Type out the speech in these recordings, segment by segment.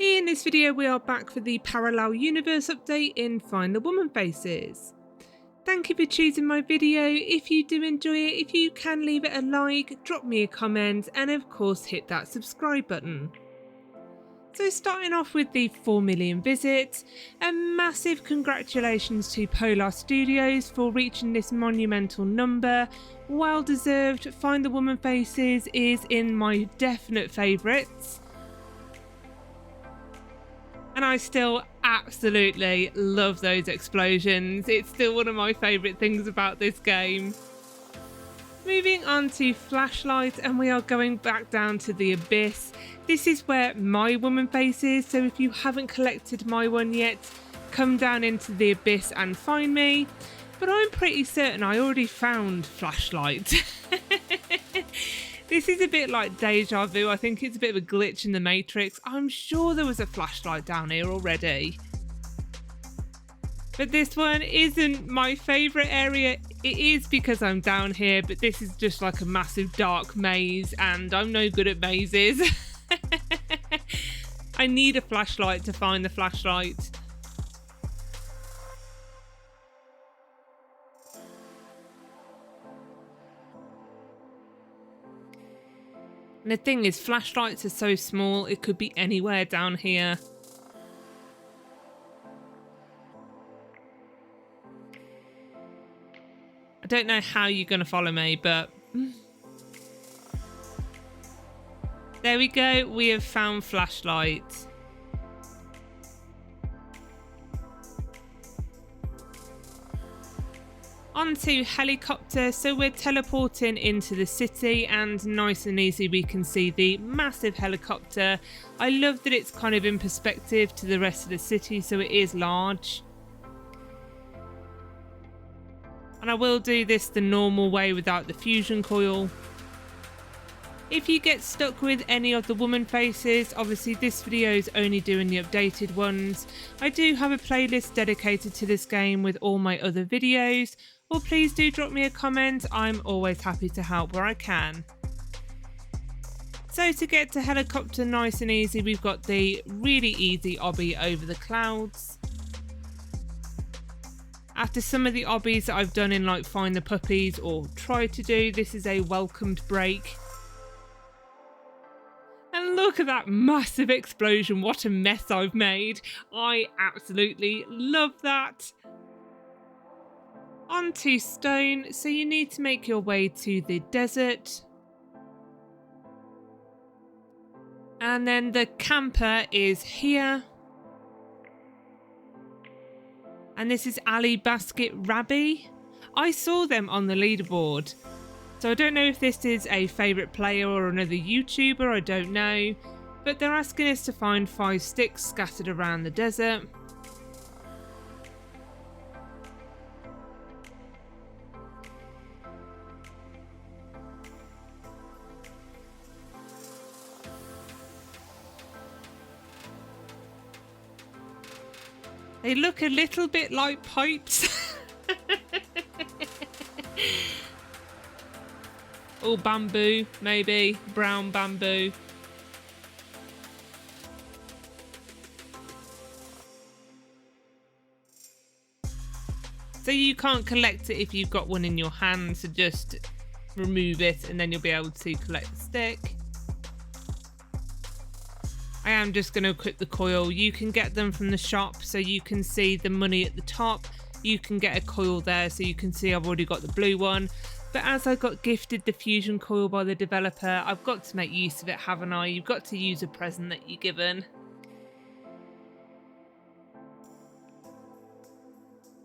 In this video we are back for the Parallel Universe update in Find the Woman Faces. Thank you for choosing my video. If you do enjoy it, if you can leave it a like, drop me a comment and of course hit that subscribe button. So starting off with the 4 million visits, a massive congratulations to Polar Studios for reaching this monumental number. Well deserved. Find the Woman Faces is in my definite favourites. And I still absolutely love those explosions. It's still one of my favourite things about this game. Moving on to Flashlight, and we are going back down to the Abyss. This is where my woman face is, so if you haven't collected my one yet, come down into the Abyss and find me. But I'm pretty certain I already found Flashlight. This is a bit like deja vu. I think it's a bit of a glitch in the Matrix. I'm sure there was a flashlight down here already. But this one isn't my favourite area. It is because I'm down here, but this is just like a massive dark maze and I'm no good at mazes. I need a flashlight to find the flashlight. And the thing is, flashlights are so small, it could be anywhere down here. I don't know how you're going to follow me, but... There we go, we have found flashlight. Onto helicopter, so we're teleporting into the city and nice and easy we can see the massive helicopter. I love that it's kind of in perspective to the rest of the city, so it is large. And I will do this the normal way without the fusion coil. If you get stuck with any of the woman faces, obviously this video is only doing the updated ones. I do have a playlist dedicated to this game with all my other videos. Or please do drop me a comment, I'm always happy to help where I can. So to get to helicopter nice and easy, we've got the really easy obby over the clouds. After some of the obbies that I've done in like Find the Puppies or try to do, this is a welcomed break. And look at that massive explosion, what a mess I've made. I absolutely love that. Onto stone, so you need to make your way to the desert. And then the camper is here. And this is Ali Basket Rabbi. I saw them on the leaderboard. So I don't know if this is a favourite player or another YouTuber, I don't know. But they're asking us to find 5 sticks scattered around the desert. They look a little bit like pipes. Or bamboo, maybe. Brown bamboo. So you can't collect it if you've got one in your hand, so just remove it and then you'll be able to collect the stick. I am just going to equip the coil. You can get them from the shop, so you can see the money at the top. You can get a coil there, so you can see I've already got the blue one. But as I got gifted the fusion coil by the developer, I've got to make use of it, haven't I? You've got to use a present that you're given.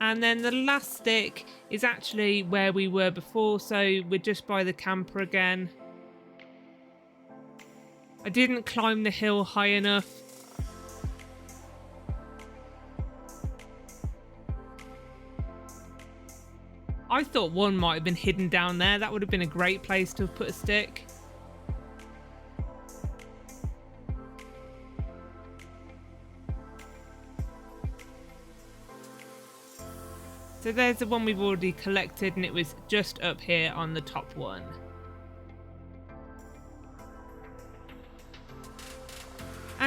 And then the last stick is actually where we were before, so we're just by the camper again. I didn't climb the hill high enough. I thought one might have been hidden down there. That would have been a great place to have put a stick. So there's the one we've already collected and it was just up here on the top one.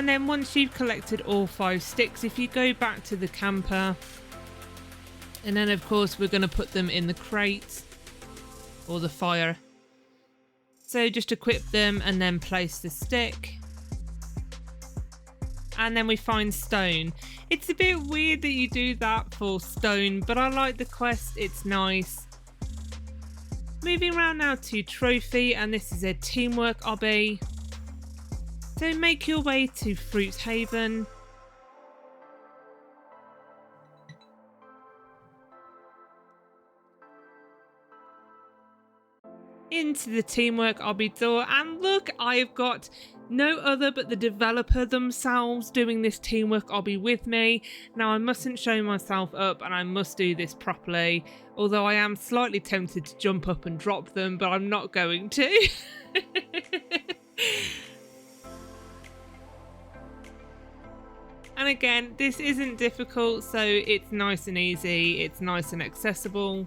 And then once you've collected all 5 sticks, if you go back to the camper, and then of course we're going to put them in the crate or the fire. So just equip them and then place the stick. And then we find stone. It's a bit weird that you do that for stone, but I like the quest, it's nice. Moving around now to trophy, and this is a teamwork obby. So make your way to Fruit Haven. Into the teamwork obby door, and look, I've got no other but the developer themselves doing this teamwork obby with me. Now I mustn't show myself up and I must do this properly, although I am slightly tempted to jump up and drop them, but I'm not going to. And again, this isn't difficult, so it's nice and easy, it's nice and accessible.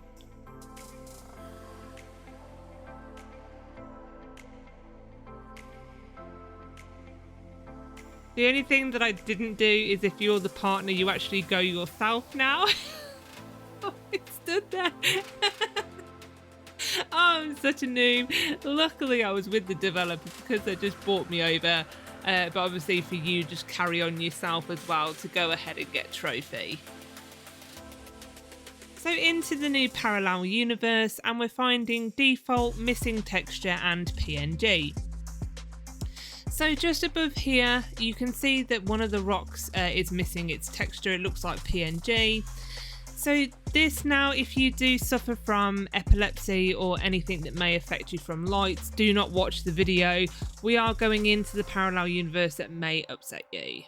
The only thing that I didn't do is if you're the partner, you actually go yourself now. Oh, it stood there. Oh, I'm such a noob. Luckily, I was with the developer because they just brought me over. But obviously for you, just carry on yourself as well to go ahead and get trophy. So into the new parallel universe, and we're finding default, missing texture and PNG. So just above here, you can see that one of the rocks is missing its texture. It looks like PNG. So this now, if you do suffer from epilepsy or anything that may affect you from lights, do not watch the video. We are going into the parallel universe that may upset you.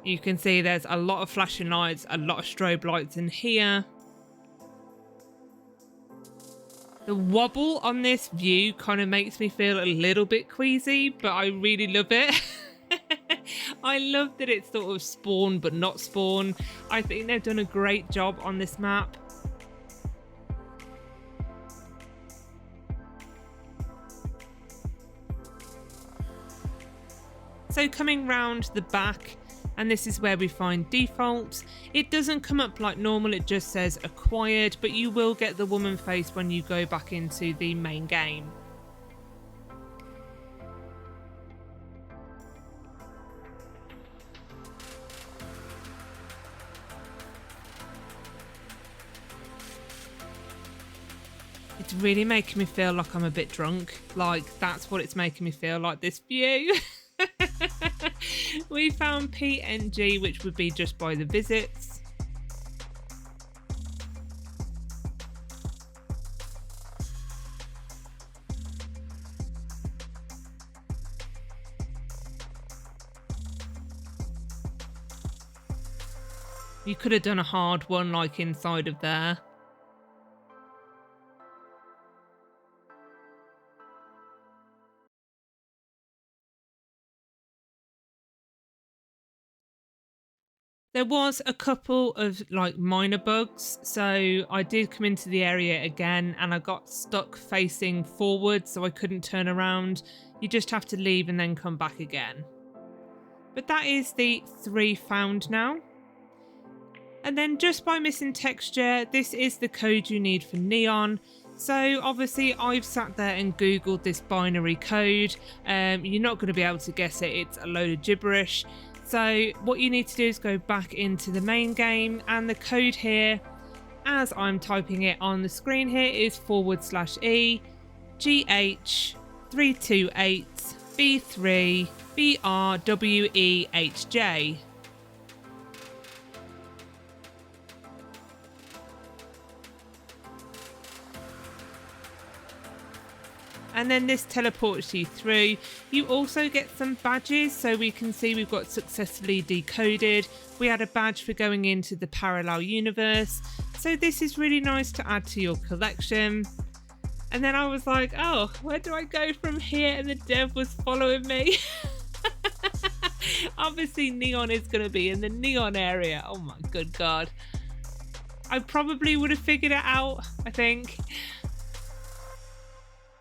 You can see there's a lot of flashing lights, a lot of strobe lights in here. The wobble on this view kind of makes me feel a little bit queasy, but I really love it. I love that it's sort of spawn but not spawn. I think they've done a great job on this map. So coming round the back, and this is where we find default. It doesn't come up like normal, it just says acquired, but you will get the woman face when you go back into the main game. It's really making me feel like I'm a bit drunk. Like, that's what it's making me feel like, this view. We found PNG, which would be just by the visits. You could have done a hard one like inside of there. There was a couple of like minor bugs, so I did come into the area again and I got stuck facing forward, so I couldn't turn around. You just have to leave and then come back again. But that is the 3 found now. And then just by missing texture, this is the code you need for neon. So obviously I've sat there and googled this binary code. You're not going to be able to guess it, it's a load of gibberish. So what you need to do is go back into the main game, and the code here, as I'm typing it on the screen here, is /E GH328 B3 BRWEHJ. And then this teleports you through. You also get some badges, so we can see we've got successfully decoded. We had a badge for going into the parallel universe, so this is really nice to add to your collection. And then I was like, oh, where do I go from here? And the dev was following me. Obviously neon is going to be in the neon area. Oh my good god, I probably would have figured it out, I think.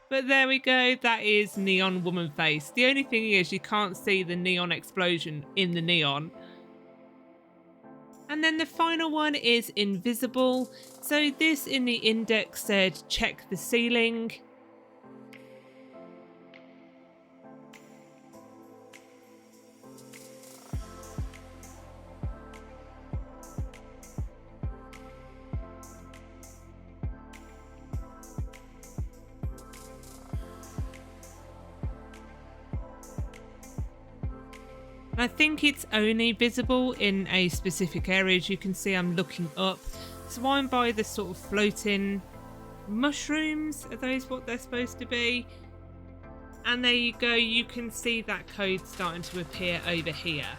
But there we go, that is neon woman face. The only thing is you can't see the neon explosion in the neon. And then the final one is invisible. So this in the index said check the ceiling. I think it's only visible in a specific area. As you can see, I'm looking up. So I'm by the sort of floating mushrooms. Are those what they're supposed to be? And there you go. You can see that code starting to appear over here.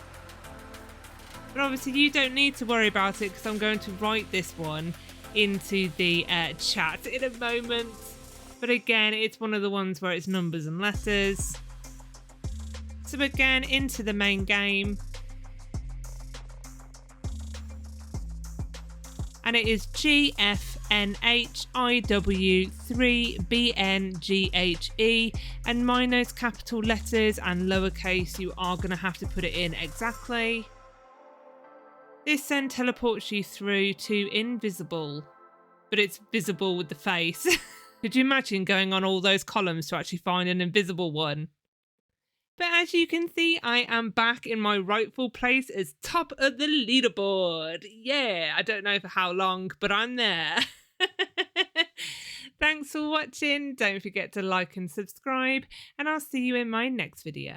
But obviously you don't need to worry about it because I'm going to write this one into the chat in a moment. But again, it's one of the ones where it's numbers and letters. So again, into the main game. And it is GFNHIW3BNGHE. And mine knows capital letters and lowercase. You are going to have to put it in exactly. This then teleports you through to invisible. But it's visible with the face. Could you imagine going on all those columns to actually find an invisible one? But as you can see, I am back in my rightful place as top of the leaderboard. Yeah, I don't know for how long, but I'm there. Thanks for watching. Don't forget to like and subscribe, and I'll see you in my next video.